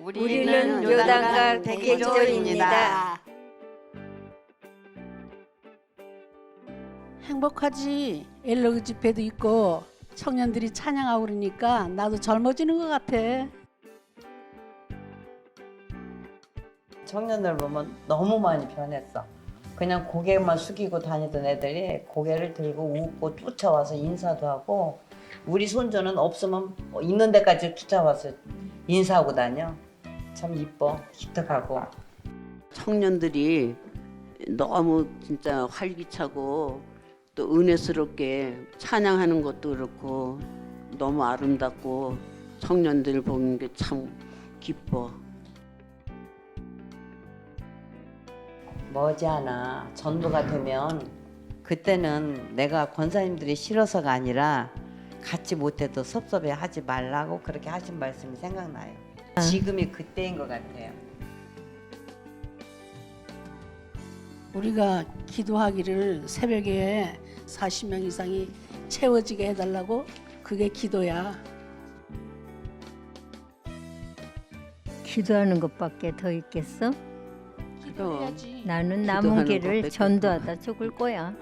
우리는 요단강 대기조입니다. 행복하지. 엘로그 집회도 있고 청년들이 찬양하고 그러니까 나도 젊어지는 것 같아. 청년들 보면 너무 많이 변했어. 그냥 고개만 숙이고 다니던 애들이 고개를 들고 웃고 쫓아와서 인사도 하고, 우리 손주는 없으면 있는 데까지 쫓아와서 인사하고 다녀. 참 이뻐, 기특하고. 청년들이 너무 진짜 활기차고 또 은혜스럽게 찬양하는 것도 그렇고 너무 아름답고 청년들 보는 게 참 기뻐. 머지않아 전도가 되면 그때는 내가 권사님들이 싫어서가 아니라 같이 못해도 섭섭해하지 말라고 그렇게 하신 말씀이 생각나요. 지금이 그때인 것 같아요. 우리가 기도하기를 새벽에 40명 이상이 채워지게 해달라고, 그게 기도야. 기도하는 것밖에 더 있겠어? 기도해야지. 나는 기도하는 남은 길을 것밖에 전도하다 죽을 거야.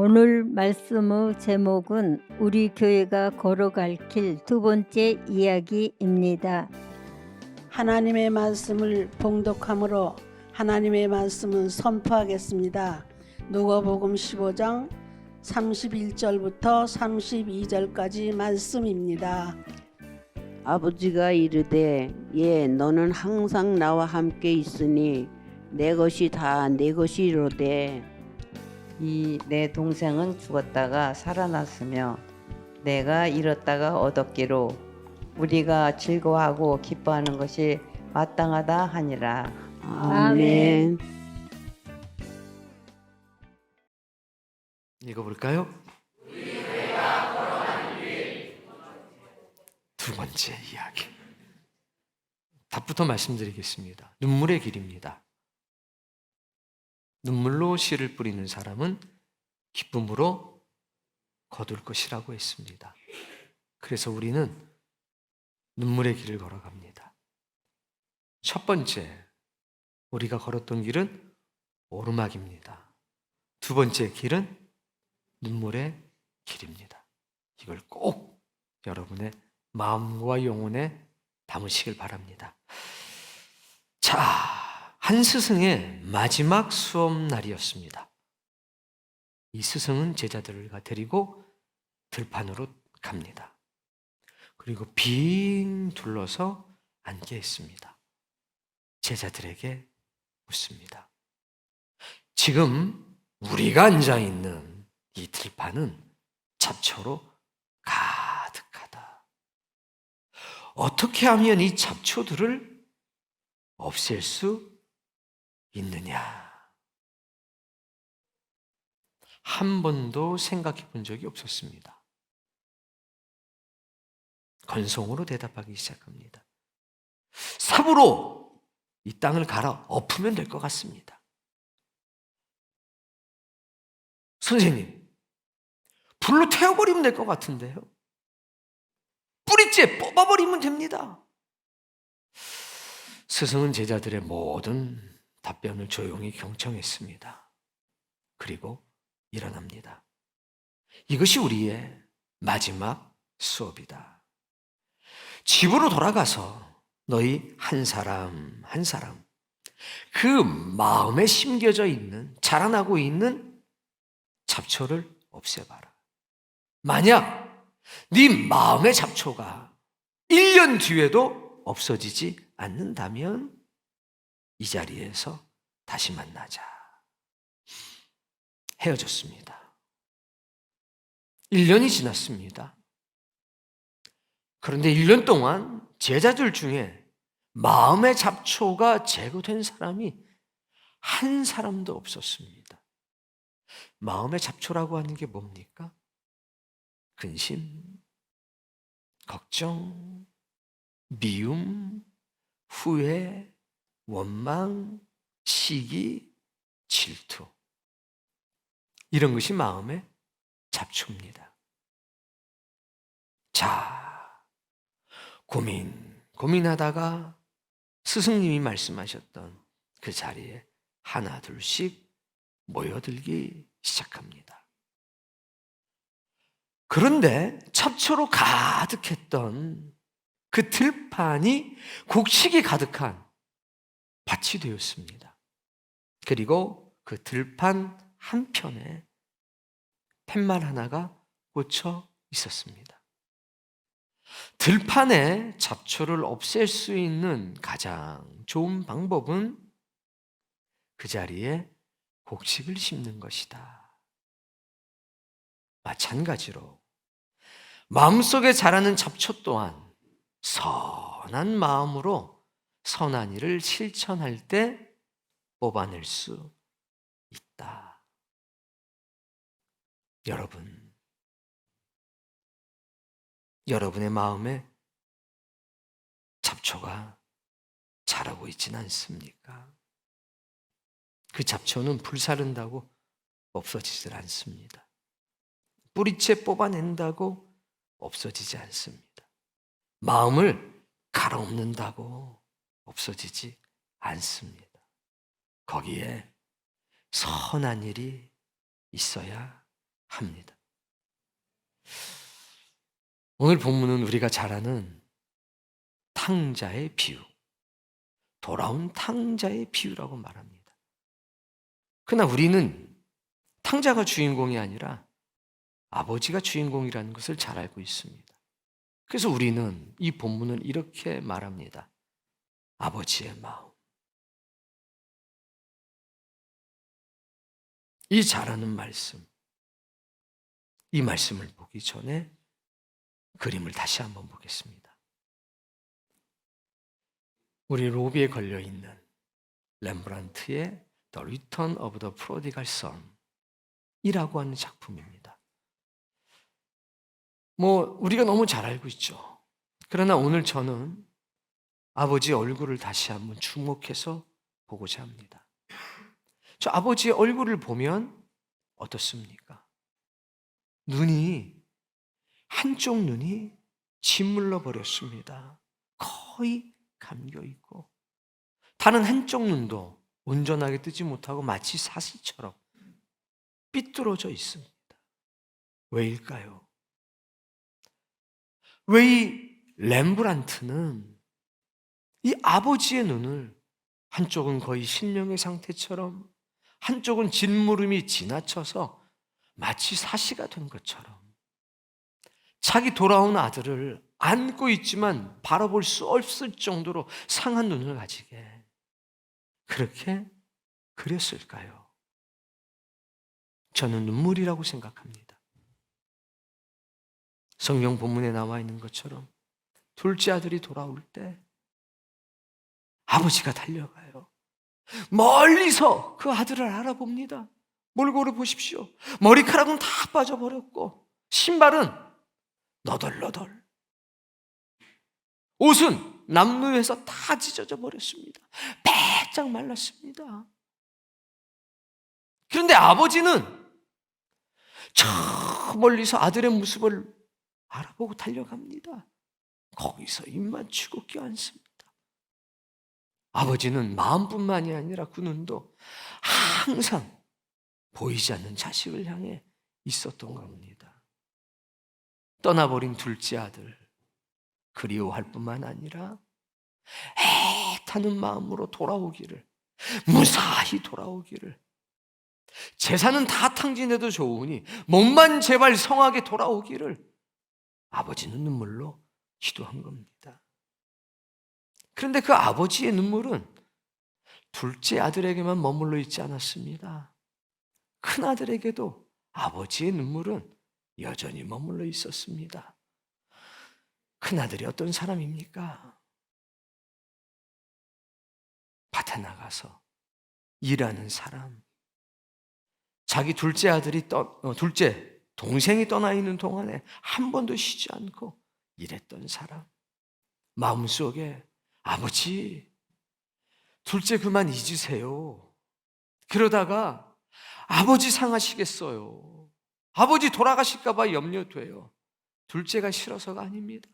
오늘 말씀의 제목은 우리 교회가 걸어갈 길 두 번째 이야기입니다. 하나님의 말씀을 봉독함으로 하나님의 말씀은 선포하겠습니다. 누가복음 15장 31절부터 32절까지 말씀입니다. 아버지가 이르되 너는 항상 나와 함께 있으니 내 것이 다 내 것이로되 이 내 동생은 죽었다가 살아났으며 내가 잃었다가 얻었기로 우리가 즐거워하고 기뻐하는 것이 마땅하다 하니라. 아멘. 읽어볼까요? 두 번째 이야기. 답부터 말씀드리겠습니다. 눈물의 길입니다. 눈물로 씨를 뿌리는 사람은 기쁨으로 거둘 것이라고 했습니다. 그래서 우리는 눈물의 길을 걸어갑니다. 첫 번째, 우리가 걸었던 길은 오르막입니다. 두 번째 길은 눈물의 길입니다. 이걸 꼭 여러분의 마음과 영혼에 담으시길 바랍니다. 자, 한 스승의 마지막 수업 날이었습니다. 이 스승은 제자들을 데리고 들판으로 갑니다. 그리고 빙 둘러서 앉게 했습니다. 제자들에게 묻습니다. 지금 우리가 앉아있는 이 들판은 잡초로 가득하다. 어떻게 하면 이 잡초들을 없앨 수 있느냐? 한 번도 생각해 본 적이 없었습니다. 건성으로 대답하기 시작합니다. 삽으로 이 땅을 갈아 엎으면 될 것 같습니다. 선생님, 불로 태워버리면 될 것 같은데요. 뿌리째 뽑아버리면 됩니다. 스승은 제자들의 모든 답변을 조용히 경청했습니다. 그리고 일어납니다. 이것이 우리의 마지막 수업이다. 집으로 돌아가서 너희 한 사람 한 사람 그 마음에 심겨져 있는, 자라나고 있는 잡초를 없애봐라. 만약 네 마음의 잡초가 1년 뒤에도 없어지지 않는다면 이 자리에서 다시 만나자. 헤어졌습니다. 1년이 지났습니다. 그런데 1년 동안 제자들 중에 마음의 잡초가 제거된 사람이 한 사람도 없었습니다. 마음의 잡초라고 하는 게 뭡니까? 근심, 걱정, 미움, 후회, 원망, 시기, 질투. 이런 것이 마음의 잡초입니다. 자, 고민하다가 스승님이 말씀하셨던 그 자리에 하나 둘씩 모여들기 시작합니다. 그런데 잡초로 가득했던 그 들판이 곡식이 가득한 밭이 되었습니다. 그리고 그 들판 한편에 팻말 하나가 꽂혀 있었습니다. 들판에 잡초를 없앨 수 있는 가장 좋은 방법은 그 자리에 곡식을 심는 것이다. 마찬가지로 마음속에 자라는 잡초 또한 선한 마음으로 선한 일을 실천할 때 뽑아낼 수 있다. 여러분의 마음에 잡초가 자라고 있지는 않습니까? 그 잡초는 불사른다고 없어지질 않습니다. 뿌리채 뽑아낸다고 없어지지 않습니다. 마음을 갈아엎는다고 없어지지 않습니다. 거기에 선한 일이 있어야 합니다. 오늘 본문은 우리가 잘 아는 탕자의 비유, 돌아온 탕자의 비유라고 말합니다. 그러나 우리는 탕자가 주인공이 아니라 아버지가 주인공이라는 것을 잘 알고 있습니다. 그래서 우리는 이 본문을 이렇게 말합니다. 아버지의 마음. 이 잘하는 말씀, 이 말씀을 보기 전에 그림을 다시 한번 보겠습니다. 우리 로비에 걸려있는 렘브란트의 The Return of the Prodigal Son 이라고 하는 작품입니다. 우리가 너무 잘 알고 있죠. 그러나 오늘 저는 아버지의 얼굴을 다시 한번 주목해서 보고자 합니다. 저 아버지의 얼굴을 보면 어떻습니까? 한쪽 눈이 짓물러 버렸습니다. 거의 감겨 있고 다른 한쪽 눈도 온전하게 뜨지 못하고 마치 사시처럼 삐뚤어져 있습니다. 왜일까요? 왜 이 렘브란트는 이 아버지의 눈을 한쪽은 거의 신령의 상태처럼 한쪽은 짓무름이 지나쳐서 마치 사시가 된 것처럼 자기 돌아온 아들을 안고 있지만 바라볼 수 없을 정도로 상한 눈을 가지게 그렇게 그렸을까요? 저는 눈물이라고 생각합니다. 성경 본문에 나와 있는 것처럼 둘째 아들이 돌아올 때 아버지가 달려가요. 멀리서 그 아들을 알아봅니다. 몰골을 보십시오. 머리카락은 다 빠져버렸고 신발은 너덜너덜, 옷은 남루에서 다 찢어져 버렸습니다. 빼짝 말랐습니다. 그런데 아버지는 저 멀리서 아들의 모습을 알아보고 달려갑니다. 거기서 입 맞추고 껴앉습니다. 아버지는 마음뿐만이 아니라 그 눈도 항상 보이지 않는 자식을 향해 있었던 겁니다. 떠나버린 둘째 아들 그리워할 뿐만 아니라 애타는 마음으로 돌아오기를, 무사히 돌아오기를, 재산은 다 탕진해도 좋으니 몸만 제발 성하게 돌아오기를 아버지는 눈물로 기도한 겁니다. 그런데 그 아버지의 눈물은 둘째 아들에게만 머물러 있지 않았습니다. 큰 아들에게도 아버지의 눈물은 여전히 머물러 있었습니다. 큰 아들이 어떤 사람입니까? 밭에 나가서 일하는 사람. 자기 둘째 동생이 떠나 있는 동안에 한 번도 쉬지 않고 일했던 사람. 마음속에 아버지, 둘째 그만 잊으세요. 그러다가 아버지 상하시겠어요. 아버지 돌아가실까 봐 염려돼요. 둘째가 싫어서가 아닙니다.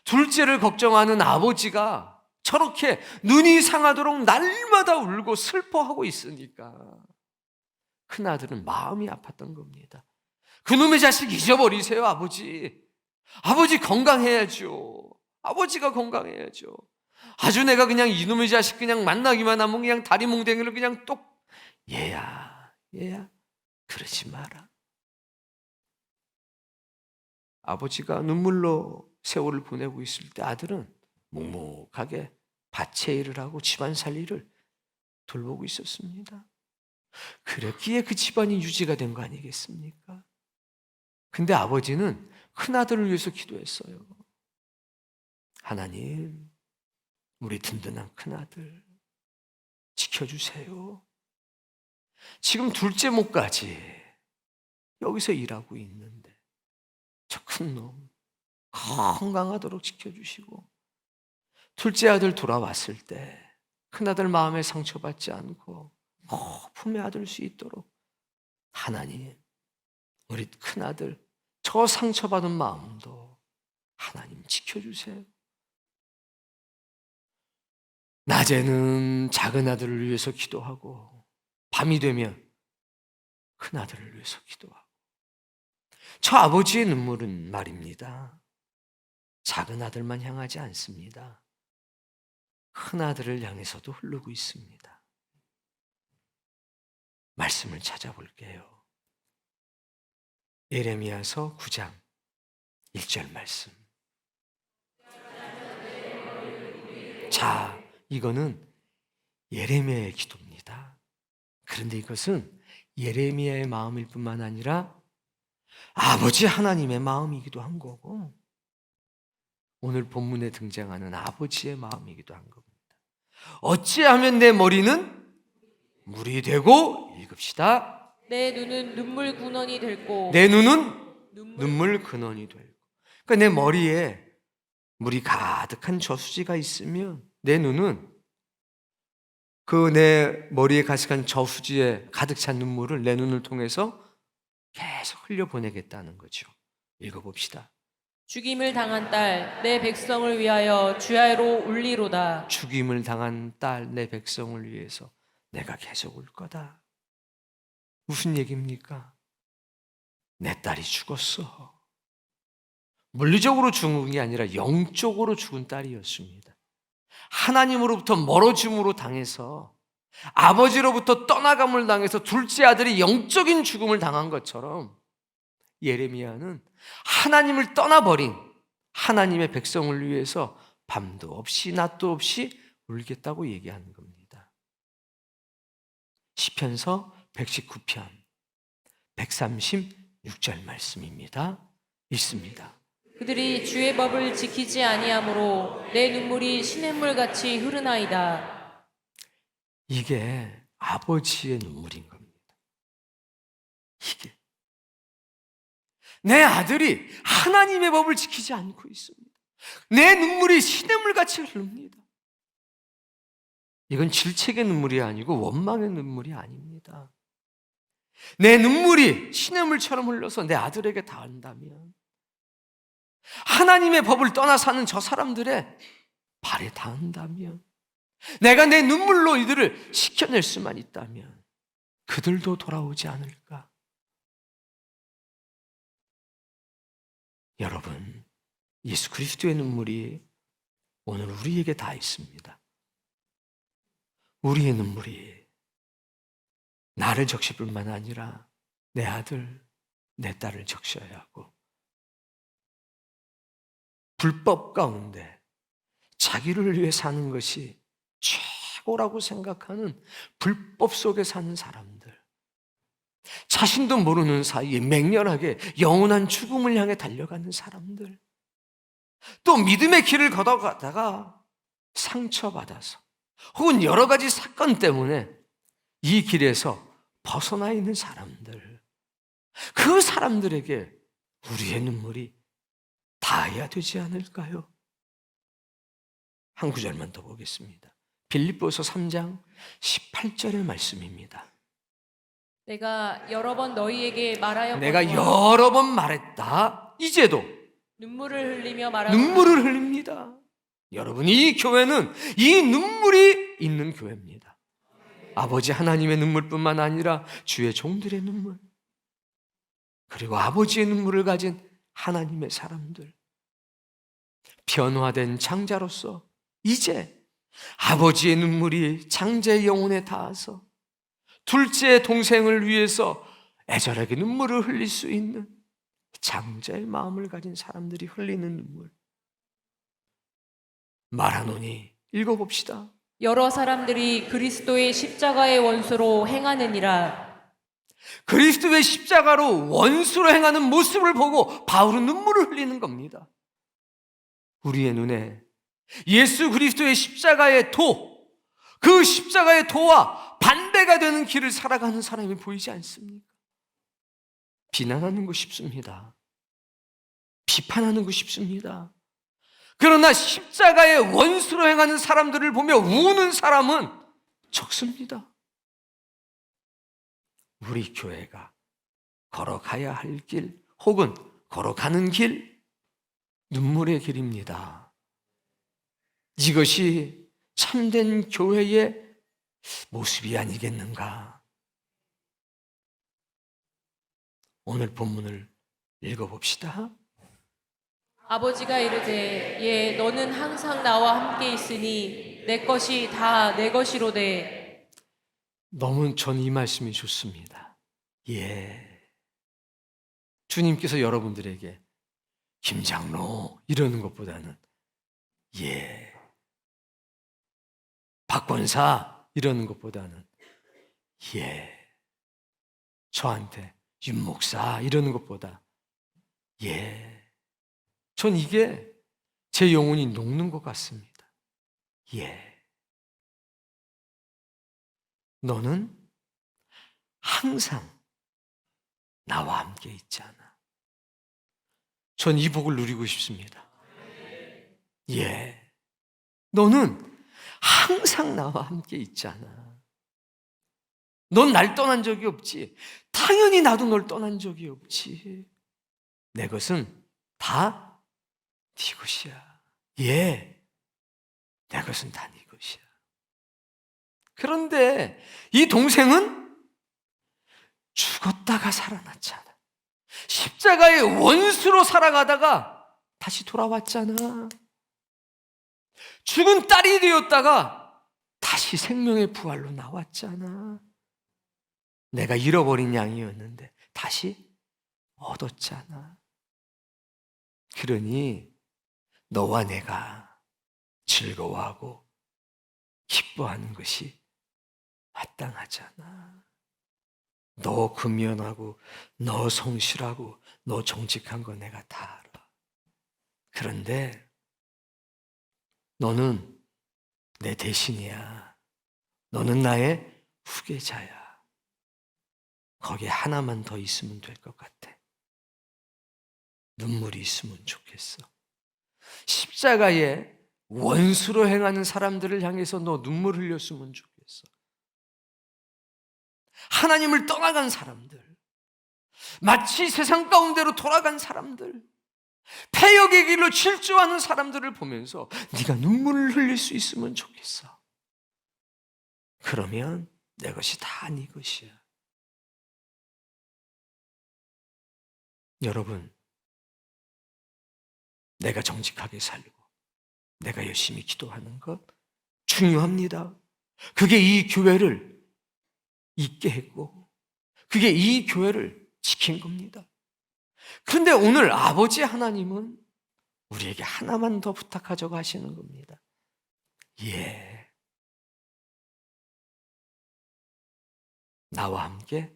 둘째를 걱정하는 아버지가 저렇게 눈이 상하도록 날마다 울고 슬퍼하고 있으니까 큰아들은 마음이 아팠던 겁니다. 그놈의 자식 잊어버리세요, 아버지. 아버지 건강해야죠. 아버지가 건강해야죠. 아주 내가 그냥 이놈의 자식 그냥 만나기만 하면 그냥 다리 몽댕이를 그냥 똑. 얘야 그러지 마라. 아버지가 눈물로 세월을 보내고 있을 때 아들은 묵묵하게 밭에 일을 하고 집안 살리를 돌보고 있었습니다. 그랬기에 그 집안이 유지가 된 거 아니겠습니까? 근데 아버지는 큰아들을 위해서 기도했어요. 하나님, 우리 든든한 큰아들 지켜주세요. 지금 둘째 목까지 여기서 일하고 있는데 저 큰 놈 건강하도록 지켜주시고, 둘째 아들 돌아왔을 때 큰아들 마음에 상처받지 않고 품에 안을 수 있도록 하나님, 우리 큰아들 저 상처받은 마음도 하나님 지켜주세요. 낮에는 작은 아들을 위해서 기도하고 밤이 되면 큰아들을 위해서 기도하고, 저 아버지의 눈물은 말입니다, 작은 아들만 향하지 않습니다. 큰아들을 향해서도 흐르고 있습니다. 말씀을 찾아볼게요. 예레미야서 9장 1절 말씀. 자, 이거는 예레미야의 기도입니다. 그런데 이것은 예레미야의 마음일 뿐만 아니라 아버지 하나님의 마음이기도 한 거고, 오늘 본문에 등장하는 아버지의 마음이기도 한 겁니다. 어찌하면 내 머리는 물이 되고, 읽읍시다. 내 눈은 눈물 근원이 될고 내 눈은 눈물 근원이 되고. 그러니까 내 머리에 물이 가득한 저수지가 있으면 내 눈은 그 내 머리에 가득한 저수지에 가득 찬 눈물을 내 눈을 통해서 계속 흘려보내겠다는 거죠. 읽어봅시다. 죽임을 당한 딸 내 백성을 위하여 주야로 울리로다. 죽임을 당한 딸 내 백성을 위해서 내가 계속 울 거다. 무슨 얘기입니까? 내 딸이 죽었어. 물리적으로 죽은 게 아니라 영적으로 죽은 딸이었습니다. 하나님으로부터 멀어짐으로 당해서, 아버지로부터 떠나감을 당해서 둘째 아들이 영적인 죽음을 당한 것처럼 예레미야는 하나님을 떠나버린 하나님의 백성을 위해서 밤도 없이 낮도 없이 울겠다고 얘기하는 겁니다. 시편서 119편 136절 말씀입니다. 읽습니다. 그들이 주의 법을 지키지 아니하므로 내 눈물이 시냇물같이 흐르나이다. 이게 아버지의 눈물인 겁니다. 이게 내 아들이 하나님의 법을 지키지 않고 있습니다. 내 눈물이 시냇물같이 흐릅니다. 이건 질책의 눈물이 아니고 원망의 눈물이 아닙니다. 내 눈물이 시냇물처럼 흘러서 내 아들에게 닿는다면, 하나님의 법을 떠나 사는 저 사람들의 발에 닿는다면, 내가 내 눈물로 이들을 지켜낼 수만 있다면 그들도 돌아오지 않을까? 여러분, 예수 그리스도의 눈물이 오늘 우리에게 다 있습니다. 우리의 눈물이 나를 적실 뿐만 아니라 내 아들, 내 딸을 적셔야 하고, 불법 가운데 자기를 위해 사는 것이 최고라고 생각하는 불법 속에 사는 사람들, 자신도 모르는 사이에 맹렬하게 영원한 죽음을 향해 달려가는 사람들, 또 믿음의 길을 걷어가다가 상처받아서 혹은 여러 가지 사건 때문에 이 길에서 벗어나 있는 사람들, 그 사람들에게 우리의 눈물이 닿아야 되지 않을까요? 한 구절만 더 보겠습니다. 빌립보서 3장 18절의 말씀입니다. 내가 여러 번 너희에게 말하였거든. 내가 여러 번 말했다. 이제도 눈물을 흘리며 말하노니 눈물을 흘립니다. 여러분, 이 교회는 이 눈물이 있는 교회입니다. 아버지 하나님의 눈물뿐만 아니라 주의 종들의 눈물, 그리고 아버지의 눈물을 가진 하나님의 사람들, 변화된 장자로서 이제 아버지의 눈물이 장자의 영혼에 닿아서 둘째 동생을 위해서 애절하게 눈물을 흘릴 수 있는 장자의 마음을 가진 사람들이 흘리는 눈물. 말하노니 읽어봅시다. 여러 사람들이 그리스도의 십자가의 원수로 행하느니라. 그리스도의 십자가로 원수로 행하는 모습을 보고 바울은 눈물을 흘리는 겁니다. 우리의 눈에 예수 그리스도의 십자가의 도, 그 십자가의 도와 반대가 되는 길을 살아가는 사람이 보이지 않습니까? 비난하는 거 쉽습니다. 비판하는 거 쉽습니다. 그러나 십자가의 원수로 행하는 사람들을 보며 우는 사람은 적습니다. 우리 교회가 걸어가야 할 길, 혹은 걸어가는 길, 눈물의 길입니다. 이것이 참된 교회의 모습이 아니겠는가? 오늘 본문을 읽어봅시다. 아버지가 이르되 예 너는 항상 나와 함께 있으니 내 것이 다 내 것이로되. 너무 전 이 말씀이 좋습니다. 예. 주님께서 여러분들에게 김장로 이러는 것보다는 예. 박권사 이러는 것보다는 예. 저한테 윤목사 이러는 것보다 예. 전 이게 제 영혼이 녹는 것 같습니다. 예. 너는 항상 나와 함께 있지 않아. 전 이 복을 누리고 싶습니다. 예. 너는 항상 나와 함께 있지 않아. 넌 날 떠난 적이 없지. 당연히 나도 널 떠난 적이 없지. 내 것은 다 네 것이야. 예. 내 것은 다 네 것이야. 그런데 이 동생은 죽었다가 살아났잖아. 십자가의 원수로 살아가다가 다시 돌아왔잖아. 죽은 딸이 되었다가 다시 생명의 부활로 나왔잖아. 내가 잃어버린 양이었는데 다시 얻었잖아. 그러니 너와 내가 즐거워하고 기뻐하는 것이 마땅하잖아. 너 근면하고 너 성실하고 너 정직한 거 내가 다 알아. 그런데 너는 내 대신이야. 너는 나의 후계자야. 거기에 하나만 더 있으면 될 것 같아. 눈물이 있으면 좋겠어. 십자가에 원수로 행하는 사람들을 향해서 너 눈물 흘렸으면 좋겠어. 하나님을 떠나간 사람들, 마치 세상 가운데로 돌아간 사람들, 패역의 길로 질주하는 사람들을 보면서 네가 눈물을 흘릴 수 있으면 좋겠어. 그러면 내 것이 다 네 것이야. 여러분, 내가 정직하게 살고 내가 열심히 기도하는 것 중요합니다. 그게 이 교회를 있게 했고 그게 이 교회를 지킨 겁니다. 그런데 오늘 아버지 하나님은 우리에게 하나만 더 부탁하자고 하시는 겁니다. 예. 나와 함께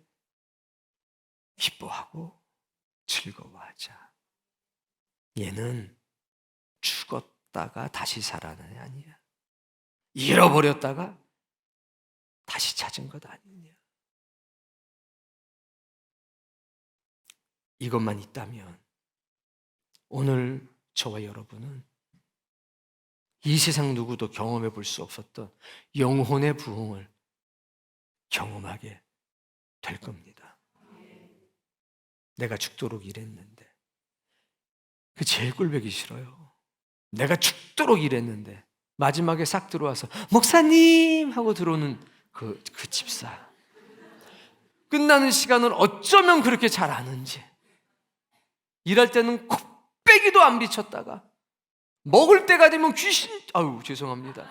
기뻐하고 즐거워하자. 얘는 죽었다가 다시 살아난 애 아니야. 잃어버렸다가 다시 찾은 것 아니냐. 이것만 있다면 오늘 저와 여러분은 이 세상 누구도 경험해 볼 수 없었던 영혼의 부흥을 경험하게 될 겁니다. 내가 죽도록 일했는데 그 제일 꼴보기 싫어요. 내가 죽도록 일했는데 마지막에 싹 들어와서 목사님 하고 들어오는 그 집사. 끝나는 시간을 어쩌면 그렇게 잘 아는지. 일할 때는 콧배기도 안 비쳤다가 먹을 때가 되면 아유 죄송합니다.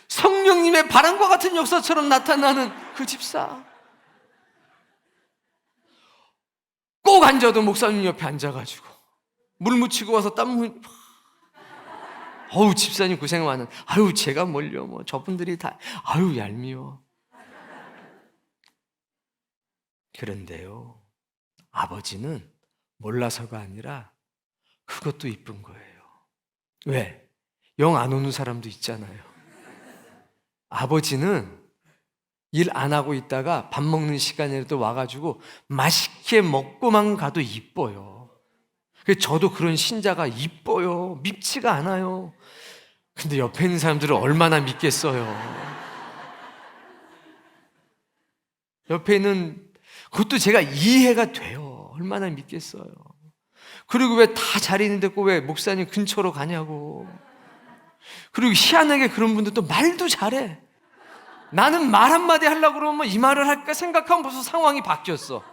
성령님의 바람과 같은 역사처럼 나타나는 그 집사. 꼭 앉아도 목사님 옆에 앉아가지고 물 묻히고 와서 땀 어우 집사님 고생 많은. 아유 제가 뭘요 뭐 저분들이 다 아유 얄미워. 그런데요 아버지는 몰라서가 아니라 그것도 이쁜 거예요. 왜? 영 안 오는 사람도 있잖아요. 아버지는 일 안 하고 있다가 밥 먹는 시간에도 와가지고 맛있게 먹고만 가도 이뻐요. 저도 그런 신자가 이뻐요. 밉지가 않아요. 근데 옆에 있는 사람들은 얼마나 믿겠어요. 옆에 있는 그것도 제가 이해가 돼요. 얼마나 믿겠어요. 그리고 왜 다 잘 있는데 꼭 왜 목사님 근처로 가냐고. 그리고 희한하게 그런 분들도 말도 잘해. 나는 말 한마디 하려고 그러면 이 말을 할까 생각하면 벌써 상황이 바뀌었어.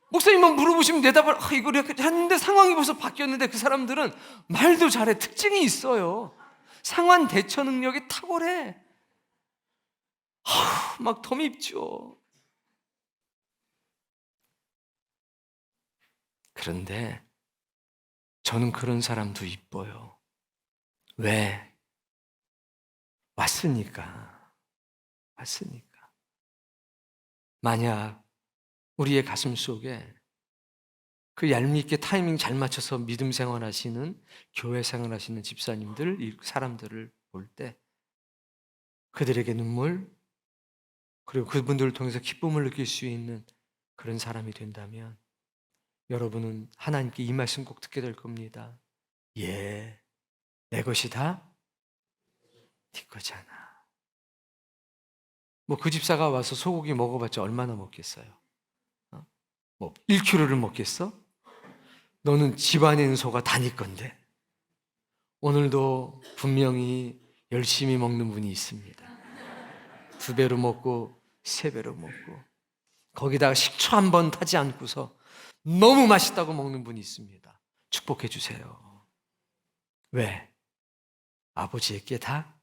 목사님만 물어보시면 대답을 이걸 했는데 상황이 벌써 바뀌었는데 그 사람들은 말도 잘해. 특징이 있어요. 상황 대처 능력이 탁월해. 막 더 밉죠. 그런데 저는 그런 사람도 이뻐요. 왜? 왔으니까. 만약 우리의 가슴 속에 그 얄밉게 타이밍 잘 맞춰서 믿음 생활하시는 교회 생활하시는 집사님들, 이 사람들을 볼 때 그들에게 눈물 그리고 그분들을 통해서 기쁨을 느낄 수 있는 그런 사람이 된다면 여러분은 하나님께 이 말씀 꼭 듣게 될 겁니다. 예, 내 것이 다 네 거잖아. 뭐 그 집사가 와서 소고기 먹어봤자 얼마나 먹겠어요? 뭐 1kg를 먹겠어? 너는 집안에 있는 소가 다 네 건데. 오늘도 분명히 열심히 먹는 분이 있습니다. 2배로 먹고 3배로 먹고 거기다가 식초 한 번 타지 않고서 너무 맛있다고 먹는 분이 있습니다. 축복해 주세요. 왜? 아버지에게 다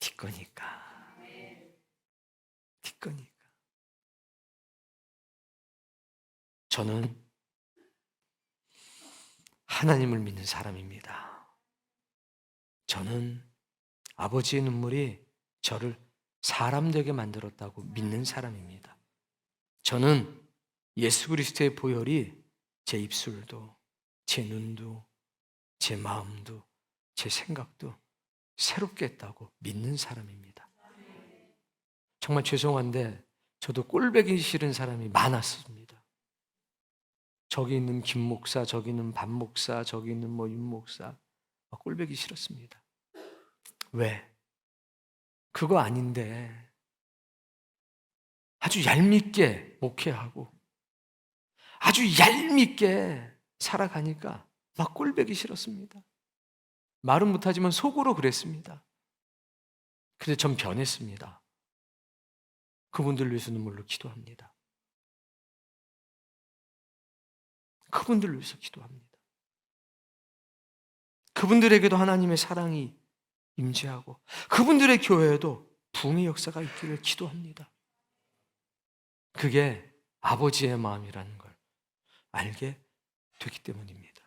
네 거니까. 네 거니까. 저는 하나님을 믿는 사람입니다. 저는 아버지의 눈물이 저를 사람 되게 만들었다고 믿는 사람입니다. 저는 예수 그리스도의 보혈이 제 입술도, 제 눈도, 제 마음도, 제 생각도 새롭게 했다고 믿는 사람입니다. 정말 죄송한데 저도 꼴보기 싫은 사람이 많았습니다. 저기 있는 김 목사, 저기 있는 반 목사, 저기 있는 뭐 윤 목사 꼴보기 싫었습니다. 왜? 그거 아닌데 아주 얄밉게 목회하고 아주 얄밉게 살아가니까 막 꼴보기 싫었습니다. 말은 못하지만 속으로 그랬습니다. 그런데 전 변했습니다. 그분들 위해서 눈물로 기도합니다. 그분들 위해서 기도합니다. 그분들에게도 하나님의 사랑이 임재하고 그분들의 교회에도 부흥의 역사가 있기를 기도합니다. 그게 아버지의 마음이라는 걸 알게 되기 때문입니다.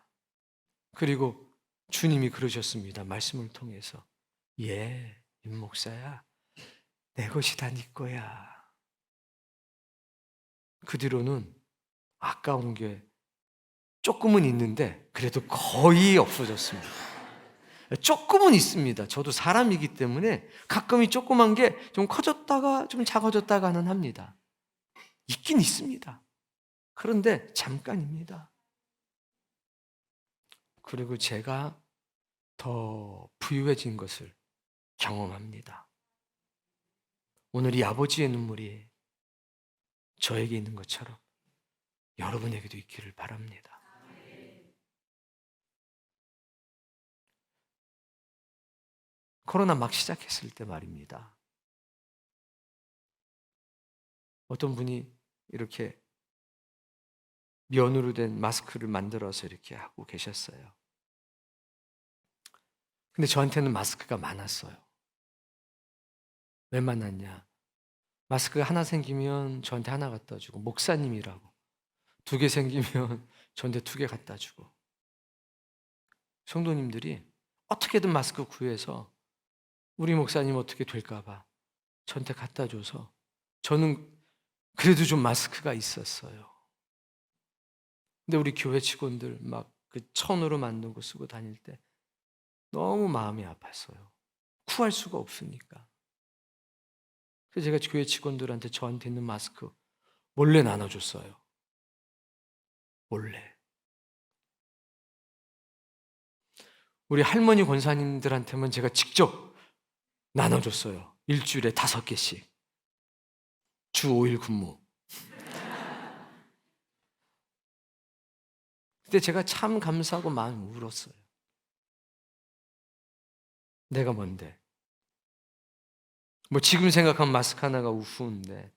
그리고 주님이 그러셨습니다. 말씀을 통해서 예, 윤 목사야 내 것이 다 네 거야. 그 뒤로는 아까운 게 조금은 있는데 그래도 거의 없어졌습니다. 조금은 있습니다. 저도 사람이기 때문에 가끔 이 조그만 게 좀 커졌다가 좀 작아졌다가는 합니다. 있긴 있습니다. 그런데 잠깐입니다. 그리고 제가 더 부유해진 것을 경험합니다. 오늘 이 아버지의 눈물이 저에게 있는 것처럼 여러분에게도 있기를 바랍니다. 코로나 막 시작했을 때 말입니다. 어떤 분이 이렇게 면으로 된 마스크를 만들어서 이렇게 하고 계셨어요. 근데 저한테는 마스크가 많았어요. 왜 많았냐? 마스크가 하나 생기면 저한테 하나 갖다 주고, 목사님이라고 2개 생기면 저한테 2개 갖다 주고, 성도님들이 어떻게든 마스크 구해서 우리 목사님 어떻게 될까 봐 저한테 갖다 줘서 저는 그래도 좀 마스크가 있었어요. 근데 우리 교회 직원들 막 그 천으로 만든 거 쓰고 다닐 때 너무 마음이 아팠어요. 구할 수가 없으니까. 그래서 제가 교회 직원들한테 저한테 있는 마스크 몰래 나눠줬어요. 몰래. 우리 할머니 권사님들한테만 제가 직접 나눠줬어요. 일주일에 5개씩. 주 5일 근무. 그때 제가 참 감사하고 마음이 울었어요. 내가 뭔데? 뭐 지금 생각하면 마스크 하나가 우스운데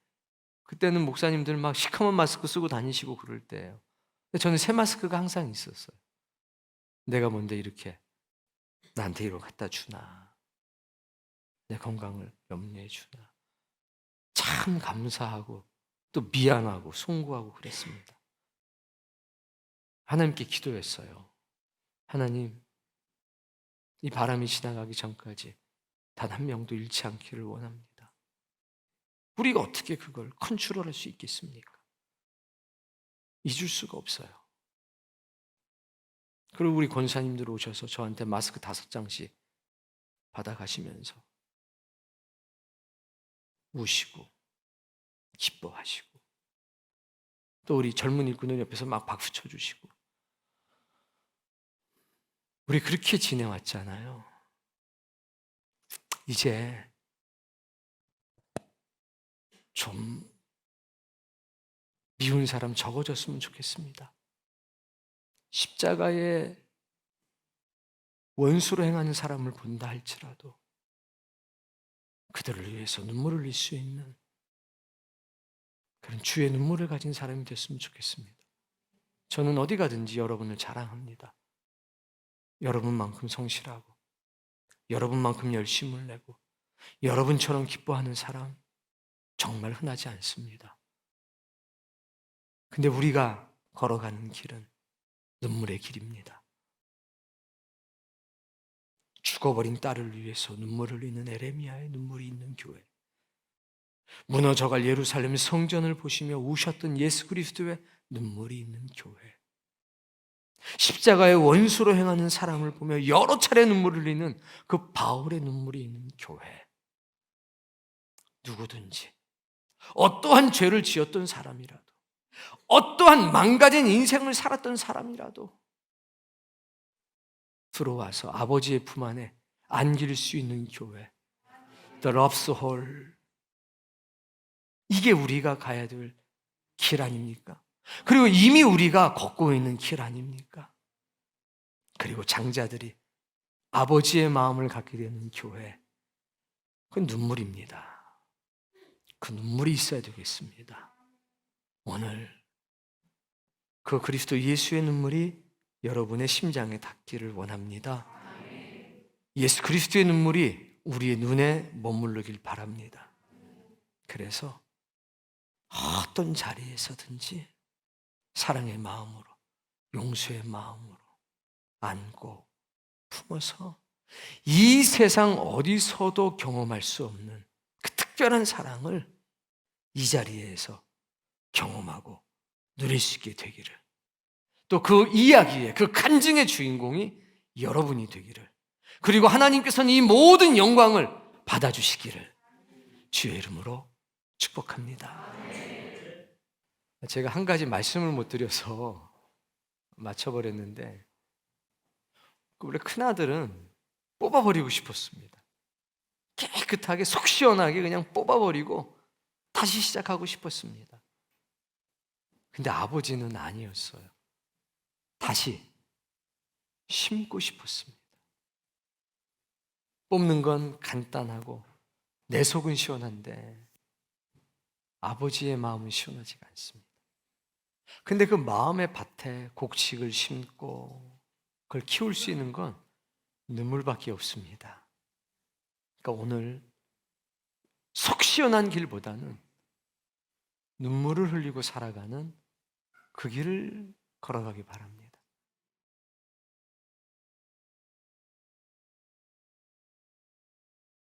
그때는 목사님들 막 시커먼 마스크 쓰고 다니시고 그럴 때예요. 근데 저는 새 마스크가 항상 있었어요. 내가 뭔데 이렇게 나한테 이걸 갖다 주나, 내 건강을 염려해 주나. 참 감사하고 또 미안하고 송구하고 그랬습니다. 하나님께 기도했어요. 하나님, 이 바람이 지나가기 전까지 단 한 명도 잃지 않기를 원합니다. 우리가 어떻게 그걸 컨트롤할 수 있겠습니까? 잊을 수가 없어요. 그리고 우리 권사님들 오셔서 저한테 마스크 5장씩 받아가시면서 우시고 기뻐하시고, 또 우리 젊은 일꾼들 옆에서 막 박수 쳐주시고, 우리 그렇게 지내왔잖아요. 이제 좀 미운 사람 적어졌으면 좋겠습니다. 십자가에 원수로 행하는 사람을 본다 할지라도 그들을 위해서 눈물을 흘릴 수 있는 그런 주의 눈물을 가진 사람이 됐으면 좋겠습니다. 저는 어디 가든지 여러분을 자랑합니다. 여러분만큼 성실하고 여러분만큼 열심을 내고 여러분처럼 기뻐하는 사람 정말 흔하지 않습니다. 근데 우리가 걸어가는 길은 눈물의 길입니다. 죽어버린 딸을 위해서 눈물을 흘리는 에레미야의 눈물이 있는 교회, 무너져갈 예루살렘 성전을 보시며 우셨던 예수 그리스도의 눈물이 있는 교회, 십자가의 원수로 행하는 사람을 보며 여러 차례 눈물을 흘리는 그 바울의 눈물이 있는 교회. 누구든지 어떠한 죄를 지었던 사람이라도, 어떠한 망가진 인생을 살았던 사람이라도 들어와서 아버지의 품 안에 안길 수 있는 교회, The Love's Hall. 이게 우리가 가야 될 길 아닙니까? 그리고 이미 우리가 걷고 있는 길 아닙니까? 그리고 장자들이 아버지의 마음을 갖게 되는 교회, 그건 눈물입니다. 그 눈물이 있어야 되겠습니다. 오늘 그 그리스도 예수의 눈물이 여러분의 심장에 닿기를 원합니다. 예수 그리스도의 눈물이 우리의 눈에 머무르길 바랍니다. 그래서 어떤 자리에서든지 사랑의 마음으로, 용서의 마음으로 안고 품어서 이 세상 어디서도 경험할 수 없는 그 특별한 사랑을 이 자리에서 경험하고 누릴 수 있게 되기를, 또 그 이야기의 그 간증의 주인공이 여러분이 되기를, 그리고 하나님께서는 이 모든 영광을 받아주시기를 주의 이름으로 축복합니다. 제가 한 가지 말씀을 못 드려서 맞춰버렸는데, 우리 큰아들은 뽑아버리고 싶었습니다. 깨끗하게 속 시원하게 그냥 뽑아버리고 다시 시작하고 싶었습니다. 근데 아버지는 아니었어요. 다시 심고 싶었습니다. 뽑는 건 간단하고 내 속은 시원한데 아버지의 마음은 시원하지가 않습니다. 근데 그 마음의 밭에 곡식을 심고 그걸 키울 수 있는 건 눈물밖에 없습니다. 그러니까 오늘 속 시원한 길보다는 눈물을 흘리고 살아가는 그 길을 걸어가기 바랍니다.